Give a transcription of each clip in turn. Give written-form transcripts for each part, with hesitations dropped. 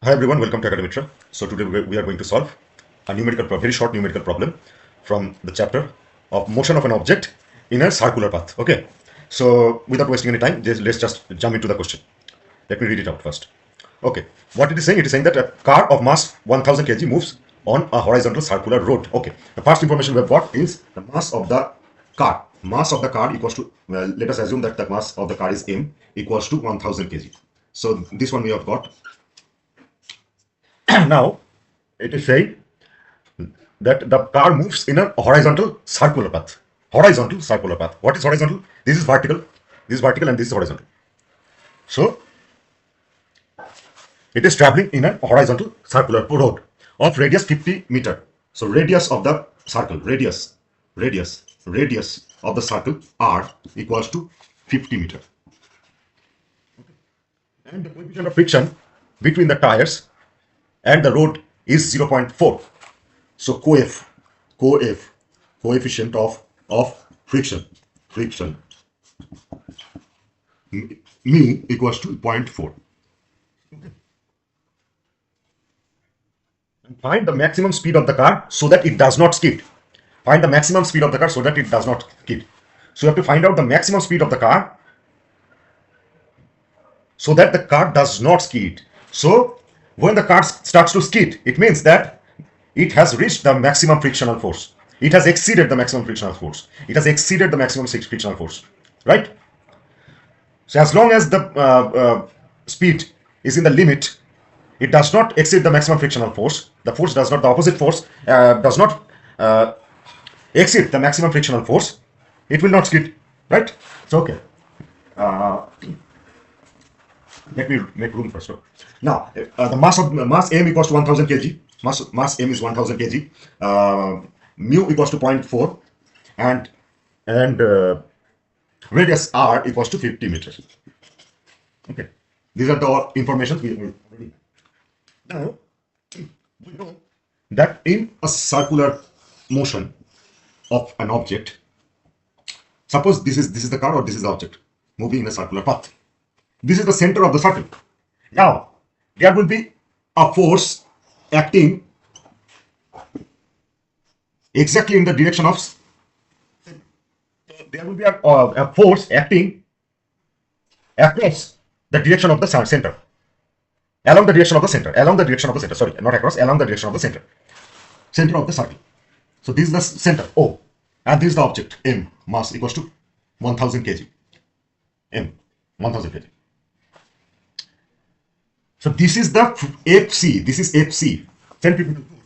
Hi everyone, welcome to Academitra. So today we are going to solve a very short numerical problem from the chapter of motion of an object in a circular path. Okay, so without wasting any time, let's just jump into the question. Let me read it out first. Okay, what it is saying? It is saying that a car of mass 1000 kg moves on a horizontal circular road. Okay, the first information we have got is the mass of the car. Mass of the car equals to, well, let us assume that the mass of the car is m equals to 1000 kg. So this one we have got. Now, it is saying that the car moves in a horizontal circular path. Horizontal circular path. What is horizontal? This is vertical, and this is horizontal. So, it is traveling in a horizontal circular road of radius 50 meter. So, radius of the circle, radius of the circle R equals to 50 meter. And the coefficient of friction between the tires and the road is 0.4. So coefficient of friction mu equals to 0.4. Okay. And find the maximum speed of the car so that it does not skid. Find the maximum speed of the car so that it does not skid. So you have to find out the maximum speed of the car so that the car does not skid. So when the car starts to skid, it means that it has reached the maximum frictional force. It has exceeded the maximum frictional force. It has exceeded the maximum frictional force, right? So as long as the speed is in the limit, it does not exceed the maximum frictional force. The force does not, the opposite force does not exceed the maximum frictional force. It will not skid, right? So okay. Let me make room first. Now, the mass m equals to 1000 kg. Mass m is 1000 kg. Mu equals to 0.4, and radius r equals to 50 meters. Okay, these are the information we already have. Now, we know that in a circular motion of an object, suppose this is the car or this is the object moving in a circular path. This is the center of the circle. Now, there will be a force acting exactly in the direction of. There will be a force acting across the direction of the center. Along the direction of the center. Sorry, not across. Along the direction of the center. Center of the circle. So this is the center O, and this is the object M. Mass equals to 1000 kg. M 1000 kg. So this is the FC. This is FC, centripetal force,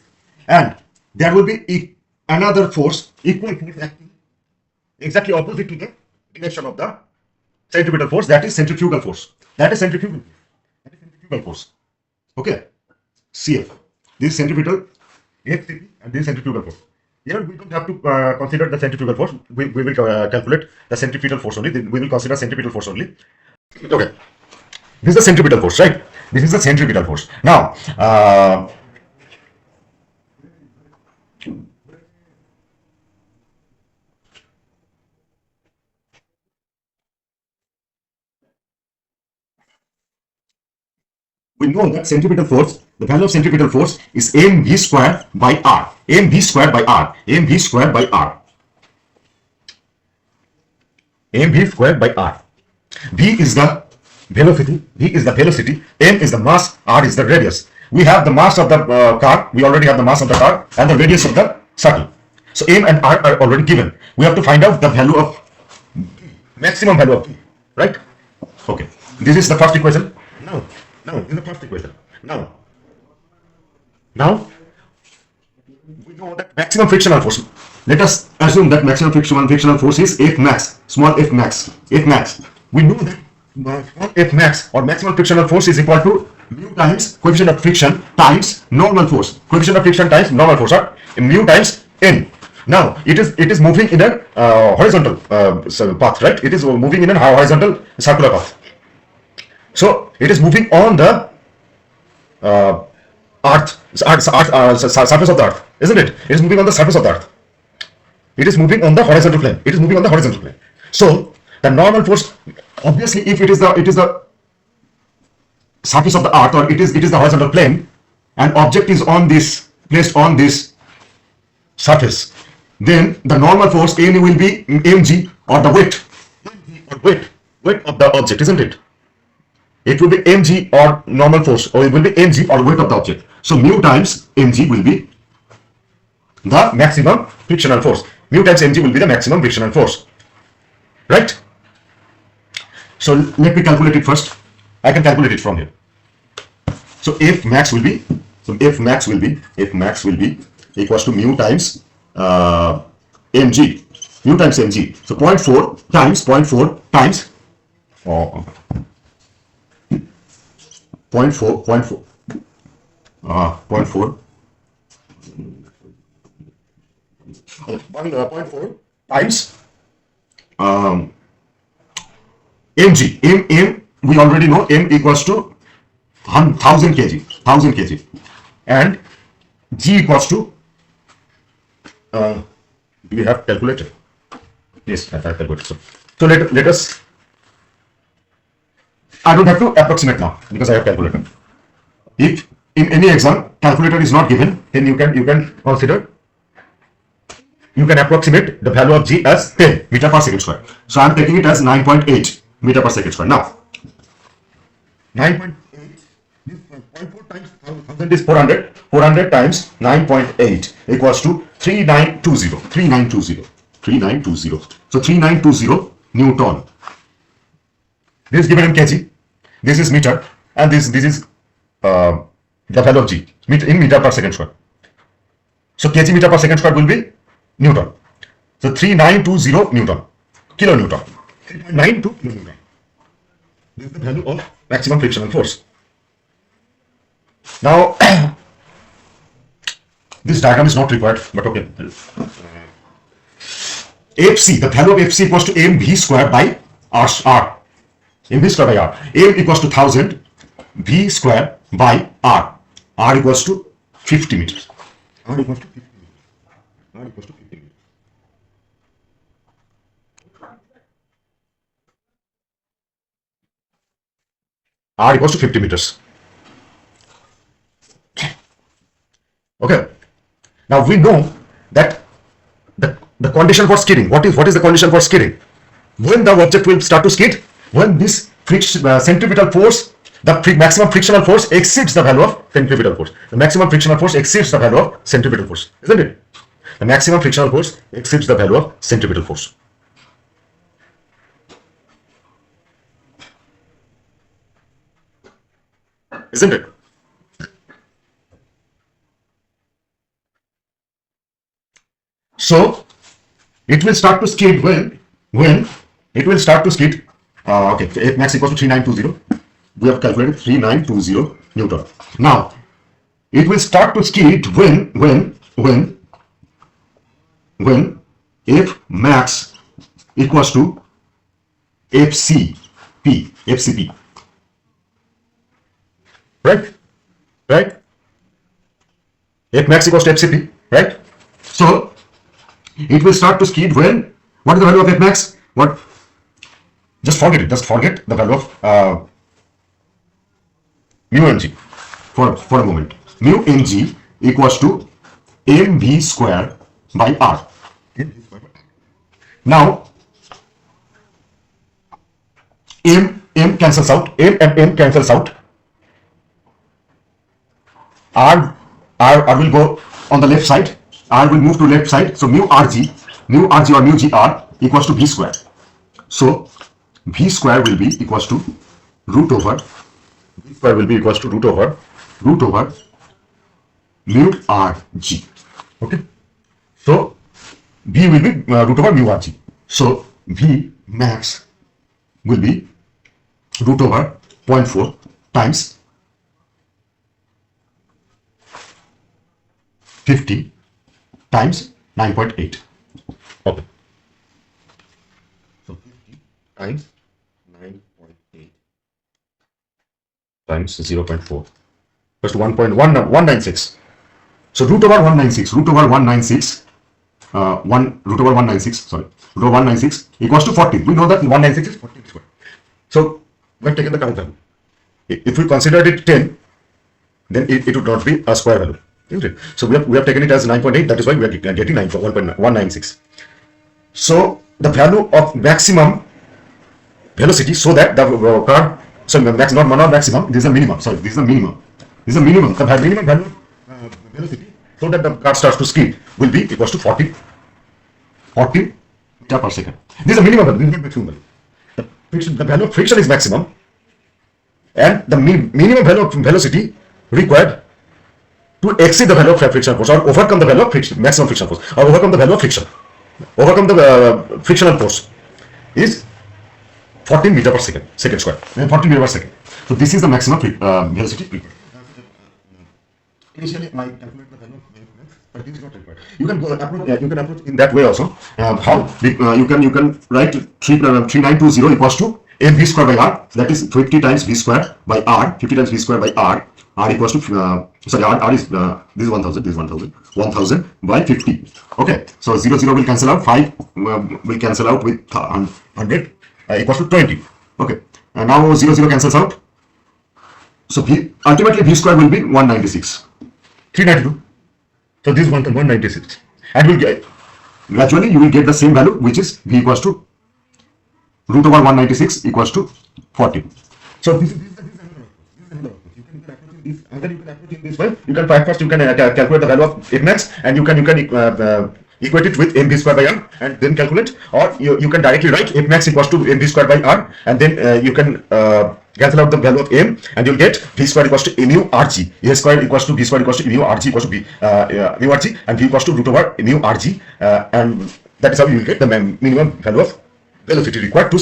and there will be another force, equal force acting exactly opposite to the direction of the centripetal force. That is centrifugal force. That is centrifugal force. Okay, CF. This is centripetal FCP, and this is centrifugal force. Here we don't have to consider the centrifugal force. We will calculate the centripetal force only. We will consider centripetal force only. Okay. This is the centripetal force, right? This is the centripetal force. Now, we know that centripetal force, the value of centripetal force is mv squared by r. mv squared by r. mv squared by r. mv squared by r. V is the velocity, m is the mass, r is the radius. We have the mass of the car, we already have the mass of the car, and the radius of the circle. So m and r are already given. We have to find out the value of maximum value of v, right? Okay, this is the first equation. Now, this is the first equation. Now, we know that maximum frictional force. Let us assume that maximum frictional force is F max, small f max. We know that F max or maximum frictional force is equal to mu times coefficient of friction times normal force. Coefficient of friction times normal force, or mu times n. Now it is moving in a horizontal path, right? It is moving in a horizontal circular path. So it is moving on the surface of the earth, isn't it? It is moving on the surface of the earth. It is moving on the horizontal plane. So the normal force, obviously, if it is the surface of the earth, or it is the horizontal plane, and object is on this, placed on this surface, then the normal force N will be mg, or the weight, weight of the object, isn't it? It will be mg, or normal force, or it will be mg, or weight of the object. So mu times mg will be the maximum frictional force. Mu times mg will be the maximum frictional force, right? So let me calculate it first. I can calculate it from here. So F max will be equals to mu times mg. Mu times mg. So 0.4 times 0.4 times 0.4 times mg. M we already know, m equals to 1000 kg, and g equals to do we have calculator? Yes, I have calculated. So let us, I don't have to approximate now because I have calculator. If in any exam calculator is not given, then you can consider, you can approximate the value of g as 10 meter per second square. So I am taking it as 9.8 meter per second square. Now 9.8, this 0.4 times 1000 is 400. 400 times 9.8 equals to 3920. So 3920 Newton. This is given in kg. This is meter, and this is the value of g in meter per second square. So kg meter per second square will be Newton. So 3920 Newton, kilonewton. 3.92 kilonewton. This is the value of maximum frictional force. Now this diagram is not required, but okay. Fc, the value of Fc equals to mv square by r. mv square by r. M equals to 1000, v square by r. R equals to 50 meters. R equals to 50 meters. R equals to 50 meters. R equals to 50 meters. Okay. Now we know that the condition for skidding. What is the condition for skidding? When the object will start to skid, when this centripetal force, the maximum frictional force exceeds the value of centripetal force. The maximum frictional force exceeds the value of centripetal force, isn't it? The maximum frictional force exceeds the value of centripetal force. Isn't it? So it will start to skid when it will start to skid. Okay, F max equals to 3920. We have calculated 3920 Newton. Now it will start to skid when F max equals to FCP. Right? F max equals to FCP, right? So it will start to skid when, what is the value of F max? What? Just forget it. Just forget the value of mu mg for a moment. Mu mg equals to mv square by r. Now m cancels out. M cancels out. R will go on the left side. R will move to left side. So mu rg or mu gr equals to v square. So v square will be equals to root over mu rg. Okay. So v will be root over mu rg. So v max will be root over 0.4 times 50 times 9.8. Okay. So 50 times 9.8 times 0.4. First 1.196. So root over 196 equals to 40. We know that 196 is 40 square. So we have taken the current value. If we considered it 10, then it would not be a square value, isn't it? So we have taken it as 9.8. That is why we are getting 1.196. So the value of maximum velocity, so that the car, so not maximum, this is a minimum. Sorry, this is a minimum. This is a minimum. The minimum value of velocity, so that the car starts to skid, will be equals to 40 meter per second. This is a minimum value. This is not maximum value. The value of friction is maximum, and the minimum value of velocity required to exceed the value of frictional force, or overcome the value of maximum frictional force, or overcome the value of friction, overcome the frictional force, is 14 meter per second square, 14 meter per second. So this is the maximum velocity required. Initially, I calculate the value of but this is not required. You can approach in that way also. How you can write 3920 equals to mv square by r, that is 50 times v square by r, 50 times v square by r equals to sorry, r is this is 1000, this is 1000 by 50. Okay, so 0 will cancel out, 5 will cancel out with 100 equals to 20. Okay, and now 0 cancels out, so ultimately v square will be 196, 392. So this is 196, and will get gradually you will get the same value, which is v equals to root over 196 equals to 40. So this is another approach. You can approach this, and then you can approach in this way. You can first calculate the value of f max, and you can equate it with mv square by r, and then calculate, or you can directly write f max equals to mv square by r, and then you can cancel out the value of m, and you'll get v square equals to mu rg, a square equals to v square equals to mu rg equals to mu rg, and v equals to root over mu rg, and that is how you will get the minimum value of velocity required to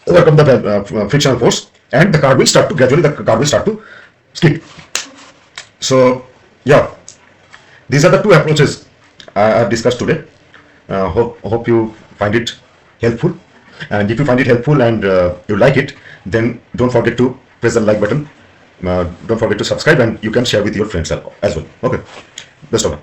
overcome the frictional force, and the car will start to gradually skid. So yeah, these are the two approaches I have discussed today. Hope you find it helpful, and if you find it helpful and you like it, then don't forget to press the like button, don't forget to subscribe, and you can share with your friends as well. Okay, best of luck.